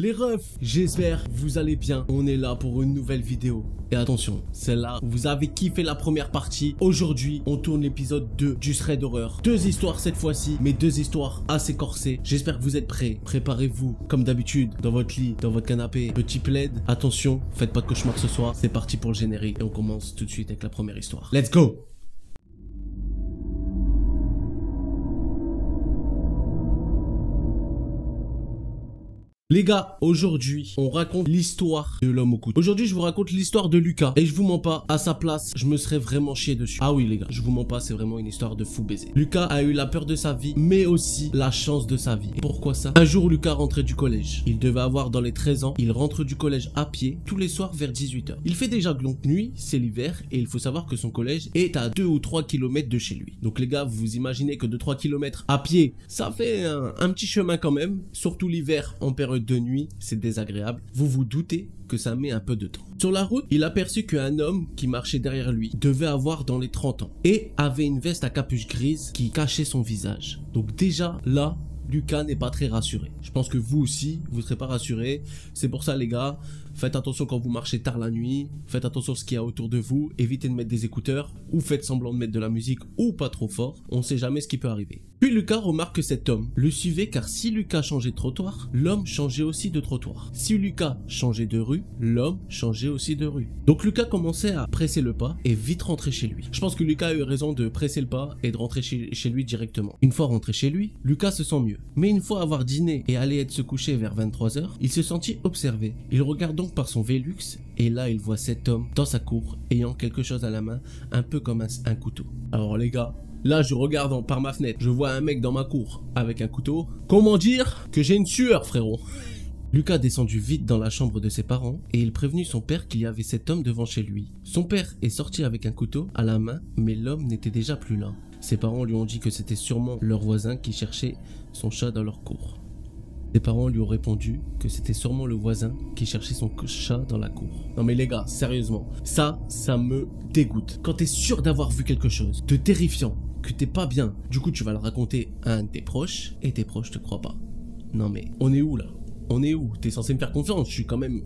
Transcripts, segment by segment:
Les refs, j'espère que vous allez bien. On est là pour une nouvelle vidéo. Et attention, celle-là, vous avez kiffé la première partie. Aujourd'hui, on tourne l'épisode 2 du thread d'horreur. 2 histoires cette fois-ci, mais 2 histoires assez corsées. J'espère que vous êtes prêts. Préparez-vous, comme d'habitude, dans votre lit, dans votre canapé. Petit plaid. Attention, faites pas de cauchemar ce soir. C'est parti pour le générique. Et on commence tout de suite avec la première histoire. Let's go! Les gars, aujourd'hui, on raconte l'histoire de l'homme au couteau. Aujourd'hui, je vous raconte l'histoire de Lucas. Et je vous mens pas, à sa place, je me serais vraiment chié dessus. Ah oui, les gars, je vous mens pas, c'est vraiment une histoire de fou baiser. Lucas a eu la peur de sa vie, mais aussi la chance de sa vie. Et pourquoi ça? Un jour, Lucas rentrait du collège. Il devait avoir dans les 13 ans. Il rentre du collège à pied, tous les soirs vers 18 h. Il fait déjà longue nuit, c'est l'hiver, et il faut savoir que son collège est à 2 ou 3 km de chez lui. Donc les gars, vous vous imaginez que 2-3 km à pied, ça fait un petit chemin quand même. Surtout l'hiver, en période de nuit, c'est désagréable. Vous vous doutez que ça met un peu de temps. Sur la route, il aperçut qu'un homme qui marchait derrière lui devait avoir dans les 30 ans et avait une veste à capuche grise qui cachait son visage. Donc déjà là, Lucas n'est pas très rassuré. Je pense que vous aussi, vous ne serez pas rassuré. C'est pour ça les gars, faites attention quand vous marchez tard la nuit. Faites attention à ce qu'il y a autour de vous. Évitez de mettre des écouteurs ou faites semblant de mettre de la musique ou pas trop fort. On ne sait jamais ce qui peut arriver. Puis Lucas remarque que cet homme le suivait car si Lucas changeait de trottoir, l'homme changeait aussi de trottoir. Si Lucas changeait de rue, l'homme changeait aussi de rue. Donc Lucas commençait à presser le pas et vite rentrer chez lui. Je pense que Lucas a eu raison de presser le pas et de rentrer chez lui directement. Une fois rentré chez lui, Lucas se sent mieux. Mais une fois avoir dîné et aller se coucher vers 23 h, il se sentit observé. Il regarde donc par son Velux et là il voit cet homme dans sa cour ayant quelque chose à la main, un peu comme un couteau. Alors les gars, là je regarde par ma fenêtre, je vois un mec dans ma cour avec un couteau. Comment dire que j'ai une sueur, frérot? Lucas descendu vite dans la chambre de ses parents et il prévenut son père qu'il y avait cet homme devant chez lui. Son père est sorti avec un couteau à la main, mais l'homme n'était déjà plus là. Ses parents lui ont dit que c'était sûrement leur voisin qui cherchait son chat dans leur cour. Ses parents lui ont répondu que c'était sûrement le voisin qui cherchait son chat dans la cour. Non mais les gars, sérieusement, ça me dégoûte. Quand t'es sûr d'avoir vu quelque chose de terrifiant, que t'es pas bien, du coup tu vas le raconter à un de tes proches et tes proches te croient pas. Non mais on est où là? On est où? T'es censé me faire confiance, je suis quand même...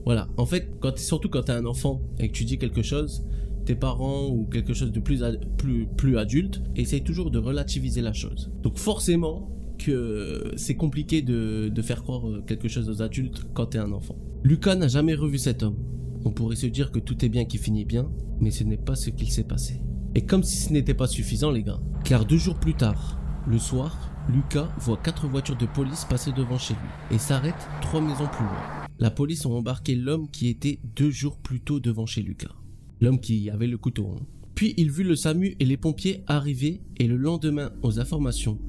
Voilà, en fait, surtout quand t'es un enfant et que tu dis quelque chose, tes parents ou quelque chose de plus adulte essayent toujours de relativiser la chose. Donc forcément que c'est compliqué de faire croire quelque chose aux adultes quand t'es un enfant. Lucas n'a jamais revu cet homme. On pourrait se dire que tout est bien qui finit bien, mais ce n'est pas ce qu'il s'est passé. Et comme si ce n'était pas suffisant les gars, car 2 jours plus tard, le soir, Lucas voit 4 voitures de police passer devant chez lui et s'arrête 3 maisons plus loin. La police a embarqué l'homme qui était 2 jours plus tôt devant chez Lucas. L'homme qui avait le couteau. Puis il vit le SAMU et les pompiers arriver et le lendemain, aux informations,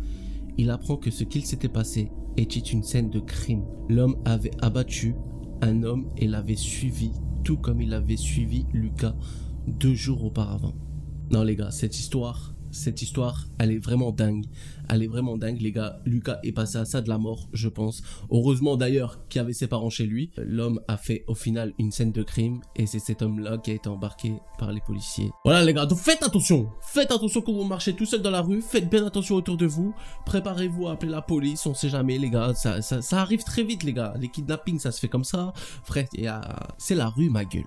il apprend que ce qu'il s'était passé était une scène de crime. L'homme avait abattu un homme et l'avait suivi, tout comme il avait suivi Lucas 2 jours auparavant. Non les gars, cette histoire, elle est vraiment dingue. Elle est vraiment dingue les gars. Lucas est passé à ça de la mort, je pense. Heureusement d'ailleurs qu'il y avait ses parents chez lui. L'homme a fait au final une scène de crime et c'est cet homme-là qui a été embarqué par les policiers. Voilà les gars, donc faites attention. Faites attention quand vous marchez tout seul dans la rue. Faites bien attention autour de vous. Préparez-vous à appeler la police, on sait jamais les gars. Ça arrive très vite les gars. Les kidnappings ça se fait comme ça. Frère, c'est la rue ma gueule.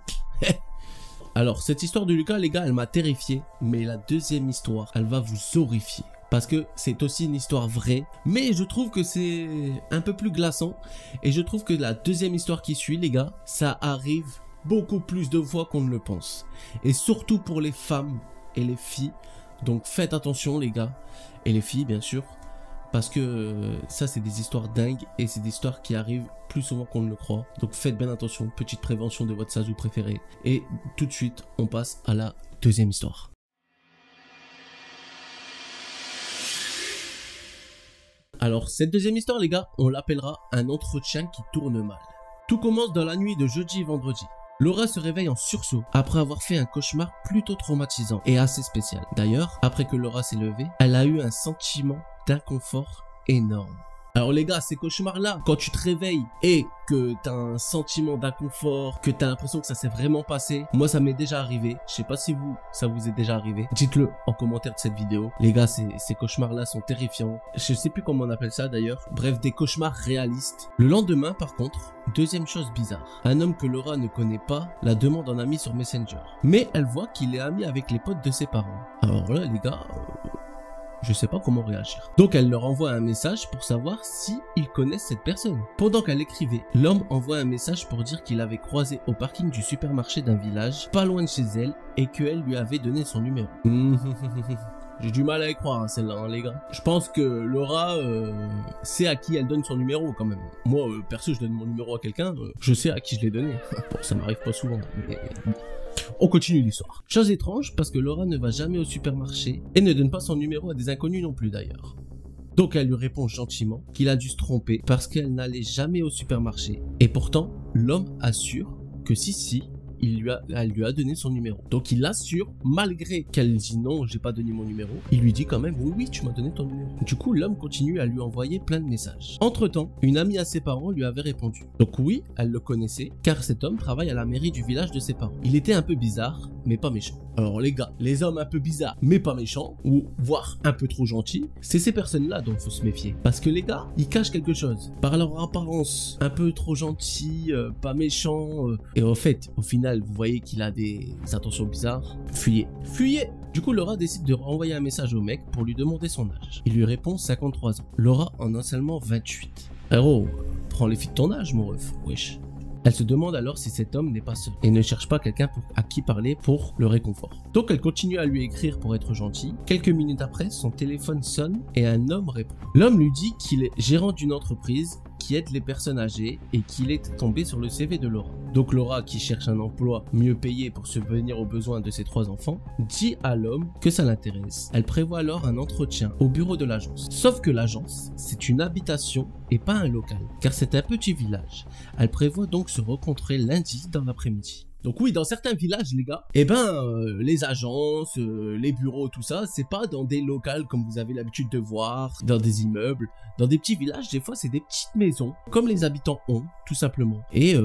Alors, cette histoire de Lucas, les gars, elle m'a terrifié. Mais la deuxième histoire, elle va vous horrifier. Parce que c'est aussi une histoire vraie. Mais je trouve que c'est un peu plus glaçant. Et je trouve que la deuxième histoire qui suit, les gars, ça arrive beaucoup plus de fois qu'on ne le pense. Et surtout pour les femmes et les filles. Donc faites attention, les gars. Et les filles, bien sûr. Parce que ça, c'est des histoires dingues. Et c'est des histoires qui arrivent plus souvent qu'on ne le croit. Donc faites bien attention. Petite prévention de votre sazou préféré. Et tout de suite, on passe à la deuxième histoire. Alors, cette deuxième histoire, les gars, on l'appellera un entretien qui tourne mal. Tout commence dans la nuit de jeudi et vendredi. Laura se réveille en sursaut après avoir fait un cauchemar plutôt traumatisant et assez spécial. D'ailleurs, après que Laura s'est levée, elle a eu un sentiment d'inconfort énorme. Alors les gars, ces cauchemars-là, quand tu te réveilles et que t'as un sentiment d'inconfort, que t'as l'impression que ça s'est vraiment passé, moi ça m'est déjà arrivé. Je sais pas si vous, ça vous est déjà arrivé. Dites-le en commentaire de cette vidéo. Les gars, ces cauchemars-là sont terrifiants. Je sais plus comment on appelle ça d'ailleurs. Bref, des cauchemars réalistes. Le lendemain, par contre, deuxième chose bizarre. Un homme que Laura ne connaît pas la demande en ami sur Messenger. Mais elle voit qu'il est ami avec les potes de ses parents. Alors là, les gars... je sais pas comment réagir. Donc elle leur envoie un message pour savoir si ils connaissent cette personne. Pendant qu'elle écrivait, l'homme envoie un message pour dire qu'il avait croisé au parking du supermarché d'un village, pas loin de chez elle, et qu'elle lui avait donné son numéro. J'ai du mal à y croire, hein, celle-là, hein, les gars. Je pense que Laura sait à qui elle donne son numéro, quand même. Moi, perso, je donne mon numéro à quelqu'un, je sais à qui je l'ai donné. Bon, ça m'arrive pas souvent, mais... on continue l'histoire. Chose étrange, parce que Laura ne va jamais au supermarché et ne donne pas son numéro à des inconnus non plus d'ailleurs. Donc elle lui répond gentiment qu'il a dû se tromper parce qu'elle n'allait jamais au supermarché. Et pourtant, l'homme assure que si, elle lui a donné son numéro. Donc il assure, malgré qu'elle dit non, j'ai pas donné mon numéro, il lui dit quand même oui, tu m'as donné ton numéro. Du coup, l'homme continue à lui envoyer plein de messages. Entre temps, une amie à ses parents lui avait répondu. Donc oui, elle le connaissait, car cet homme travaille à la mairie du village de ses parents. Il était un peu bizarre, mais pas méchant. Alors les gars, les hommes un peu bizarres, mais pas méchants, ou voire un peu trop gentils, c'est ces personnes-là dont il faut se méfier. Parce que les gars, ils cachent quelque chose. Par leur apparence, un peu trop gentils, pas méchants, et en fait, au final, vous voyez qu'il a des intentions bizarres. Fuyez. Fuyez! Du coup, Laura décide de renvoyer un message au mec pour lui demander son âge. Il lui répond 53 ans. Laura en a seulement 28. Héros, prends les filles de ton âge, mon ref. Wesh. Elle se demande alors si cet homme n'est pas seul et ne cherche pas quelqu'un à qui parler pour le réconfort. Donc elle continue à lui écrire pour être gentille. Quelques minutes après, son téléphone sonne et un homme répond. L'homme lui dit qu'il est gérant d'une entreprise qui aide les personnes âgées et qu'il est tombé sur le CV de Laura. Donc Laura, qui cherche un emploi mieux payé pour subvenir aux besoins de ses 3 enfants, dit à l'homme que ça l'intéresse. Elle prévoit alors un entretien au bureau de l'agence. Sauf que l'agence, c'est une habitation et pas un local, car c'est un petit village. Elle prévoit donc se rencontrer lundi dans l'après-midi. Donc oui, dans certains villages, les gars, les agences, les bureaux, tout ça, c'est pas dans des locals comme vous avez l'habitude de voir, dans des immeubles. Dans des petits villages, des fois, c'est des petites maisons, comme les habitants ont, tout simplement. Et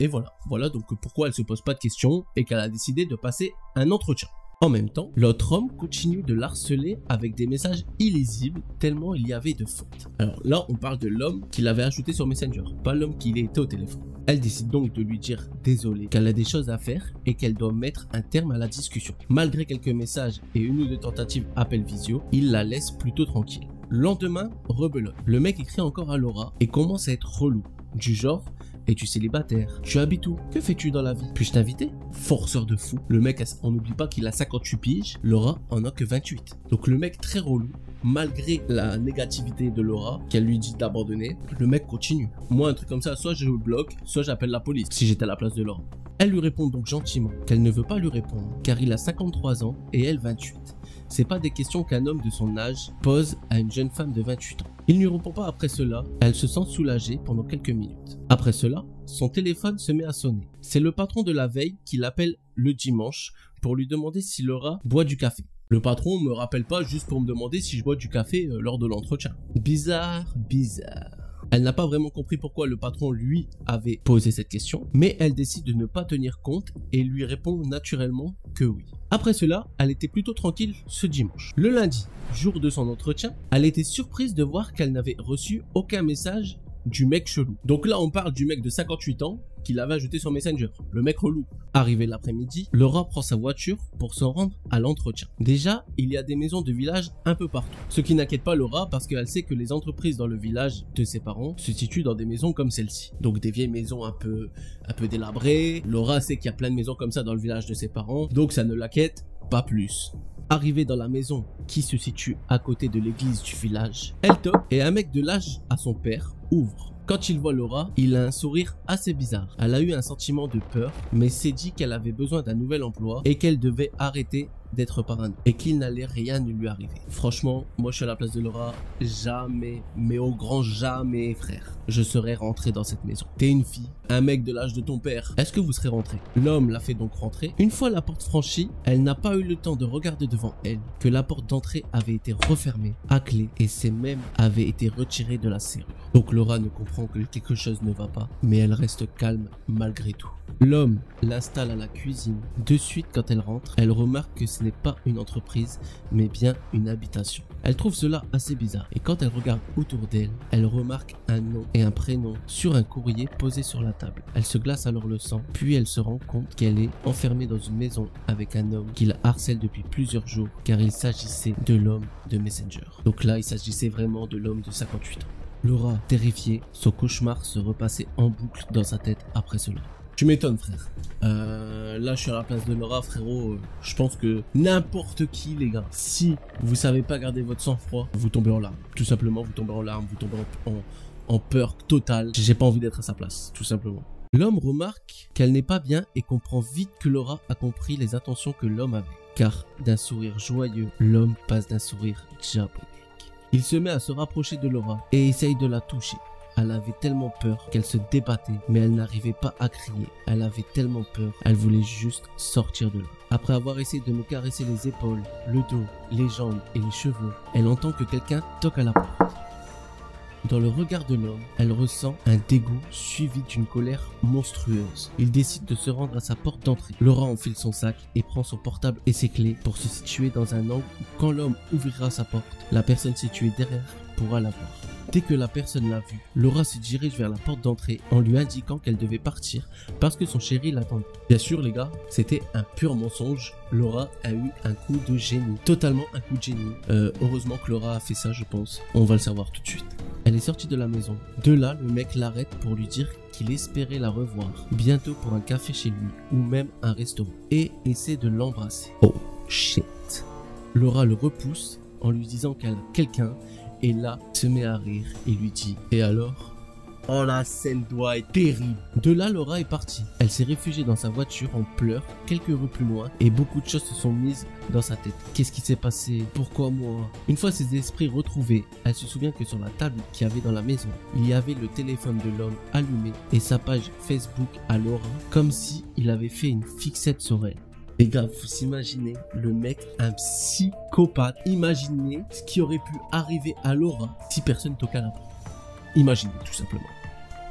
voilà. Voilà donc pourquoi elle se pose pas de questions et qu'elle a décidé de passer un entretien. En même temps, l'autre homme continue de l'harceler avec des messages illisibles tellement il y avait de fautes. Alors là, on parle de l'homme qu'il avait ajouté sur Messenger, pas l'homme qui était au téléphone. Elle décide donc de lui dire désolé, qu'elle a des choses à faire et qu'elle doit mettre un terme à la discussion. Malgré quelques messages et une ou deux tentatives appel visio, il la laisse plutôt tranquille. Lendemain, rebelote. Le mec écrit encore à Laura et commence à être relou. Du genre, es-tu célibataire? Tu habites où? Que fais-tu dans la vie? Puis-je t'inviter? Forceur de fou. Le mec, on n'oublie pas qu'il a 58 piges. Laura en a que 28. Donc le mec très relou. Malgré la négativité de Laura, qu'elle lui dit d'abandonner, le mec continue. Moi, un truc comme ça, soit je le bloque, soit j'appelle la police, si j'étais à la place de Laura. Elle lui répond donc gentiment qu'elle ne veut pas lui répondre, car il a 53 ans et elle 28. C'est pas des questions qu'un homme de son âge pose à une jeune femme de 28 ans. Il ne lui répond pas après cela, elle se sent soulagée pendant quelques minutes. Après cela, son téléphone se met à sonner. C'est le patron de la veille qui l'appelle le dimanche pour lui demander si Laura boit du café. Le patron me rappelle pas juste pour me demander si je bois du café lors de l'entretien. Bizarre. Elle n'a pas vraiment compris pourquoi le patron lui avait posé cette question, mais elle décide de ne pas tenir compte et lui répond naturellement que oui. Après cela, elle était plutôt tranquille ce dimanche. Le lundi, jour de son entretien, elle était surprise de voir qu'elle n'avait reçu aucun message du mec chelou. Donc là, on parle du mec de 58 ans qu'il avait ajouté sur Messenger, le mec relou. Arrivé l'après-midi, Laura prend sa voiture pour se rendre à l'entretien. Déjà, il y a des maisons de village un peu partout. Ce qui n'inquiète pas Laura parce qu'elle sait que les entreprises dans le village de ses parents se situent dans des maisons comme celle-ci. Donc des vieilles maisons un peu délabrées. Laura sait qu'il y a plein de maisons comme ça dans le village de ses parents, donc ça ne l'inquiète pas plus. Arrivée dans la maison qui se situe à côté de l'église du village, elle toque et un mec de l'âge à son père ouvre. Quand il voit Laura, il a un sourire assez bizarre. Elle a eu un sentiment de peur, mais s'est dit qu'elle avait besoin d'un nouvel emploi et qu'elle devait arrêter d'être parano et qu'il n'allait rien lui arriver. Franchement, moi je suis à la place de Laura, jamais, mais au grand jamais frère, je serais rentré dans cette maison. T'es une fille, un mec de l'âge de ton père, est-ce que vous serez rentré? L'homme l'a fait donc rentrer. Une fois la porte franchie, elle n'a pas eu le temps de regarder devant elle que la porte d'entrée avait été refermée à clé et ses mêmes avaient été retirées de la serrure. Donc Laura ne comprend que quelque chose ne va pas, mais elle reste calme malgré tout. L'homme l'installe à la cuisine. De suite, quand elle rentre, elle remarque que ce n'est pas une entreprise, mais bien une habitation. Elle trouve cela assez bizarre et quand elle regarde autour d'elle, elle remarque un nom et un prénom sur un courrier posé sur la table. Elle se glace alors le sang, puis elle se rend compte qu'elle est enfermée dans une maison avec un homme qui la harcèle depuis plusieurs jours car il s'agissait de l'homme de Messenger. Donc là, il s'agissait vraiment de l'homme de 58 ans. Laura, terrifiée, son cauchemar se repassait en boucle dans sa tête après cela. Tu m'étonnes frère. Là je suis à la place de Laura frérot, je pense que n'importe qui les gars, si vous savez pas garder votre sang-froid, vous tombez en larmes. Tout simplement vous tombez en larmes, vous tombez en peur totale. J'ai pas envie d'être à sa place, tout simplement. L'homme remarque qu'elle n'est pas bien et comprend vite que Laura a compris les intentions que l'homme avait. Car d'un sourire joyeux, l'homme passe d'un sourire diabolique. Il se met à se rapprocher de Laura et essaye de la toucher. Elle avait tellement peur qu'elle se débattait, mais elle n'arrivait pas à crier. Elle avait tellement peur, elle voulait juste sortir de là. Après avoir essayé de me caresser les épaules, le dos, les jambes et les cheveux, elle entend que quelqu'un toque à la porte. Dans le regard de l'homme, elle ressent un dégoût suivi d'une colère monstrueuse. Il décide de se rendre à sa porte d'entrée. Laura enfile son sac et prend son portable et ses clés pour se situer dans un angle où quand l'homme ouvrira sa porte, la personne située derrière pourra la voir. Dès que la personne l'a vue, Laura se dirige vers la porte d'entrée en lui indiquant qu'elle devait partir parce que son chéri l'attendait. Bien sûr les gars, c'était un pur mensonge. Laura a eu un coup de génie, totalement un coup de génie. Heureusement que Laura a fait ça je pense, on va le savoir tout de suite. Elle est sortie de la maison. De là, le mec l'arrête pour lui dire qu'il espérait la revoir bientôt pour un café chez lui ou même un restaurant et essaie de l'embrasser. Oh shit. Laura le repousse en lui disant qu'elle a quelqu'un et là se met à rire et lui dit « Et alors ?» Oh la scène doit être terrible. De là Laura est partie. Elle s'est réfugiée dans sa voiture en pleurs quelques rues plus loin et beaucoup de choses se sont mises dans sa tête. Qu'est-ce qui s'est passé? Pourquoi moi? Une fois ses esprits retrouvés, elle se souvient que sur la table qu'il y avait dans la maison, il y avait le téléphone de l'homme allumé et sa page Facebook à Laura comme si il avait fait une fixette sur elle. Les gars, vous imaginez le mec, un psychopathe. Imaginez ce qui aurait pu arriver à Laura si personne toquait à la porte. Imaginez tout simplement.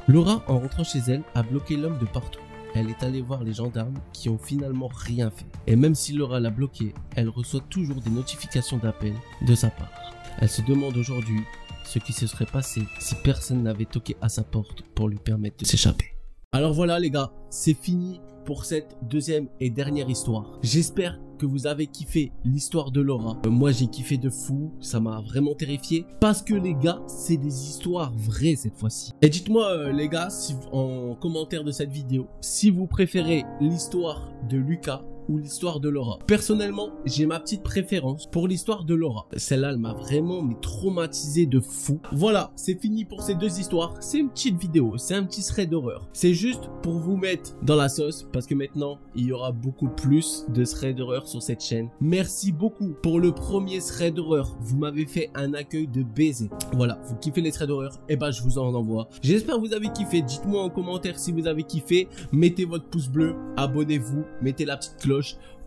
Laura, en rentrant chez elle, a bloqué l'homme de partout. Elle est allée voir les gendarmes qui ont finalement rien fait. Et même si Laura l'a bloqué, elle reçoit toujours des notifications d'appel de sa part. Elle se demande aujourd'hui ce qui se serait passé si personne n'avait toqué à sa porte pour lui permettre de s'échapper. Alors voilà les gars, c'est fini pour cette deuxième et dernière histoire. J'espère que vous avez kiffé l'histoire de Laura. Moi j'ai kiffé de fou, ça m'a vraiment terrifié parce que les gars c'est des histoires vraies cette fois-ci. Et dites-moi les gars en commentaire de cette vidéo si vous préférez l'histoire de Lucas ou l'histoire de Laura. Personnellement, j'ai ma petite préférence pour l'histoire de Laura. Celle-là, elle m'a vraiment traumatisé de fou. Voilà, c'est fini pour ces deux histoires. C'est une petite vidéo, c'est un petit thread d'horreur. C'est juste pour vous mettre dans la sauce parce que maintenant, il y aura beaucoup plus de thread d'horreur sur cette chaîne. Merci beaucoup pour le premier thread d'horreur. Vous m'avez fait un accueil de baiser. Voilà, vous kiffez les threads d'horreur? Eh ben, je vous en envoie. J'espère que vous avez kiffé. Dites-moi en commentaire si vous avez kiffé. Mettez votre pouce bleu, abonnez-vous, mettez la petite cloche.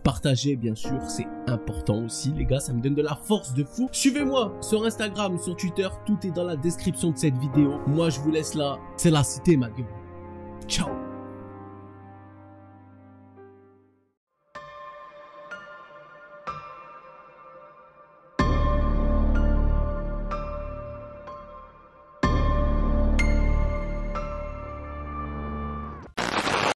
Partagez bien sûr, c'est important aussi les gars, ça me donne de la force de fou. Suivez-moi sur Instagram, sur Twitter, tout est dans la description de cette vidéo. Moi je vous laisse là, c'est la cité ma gueule. Ciao.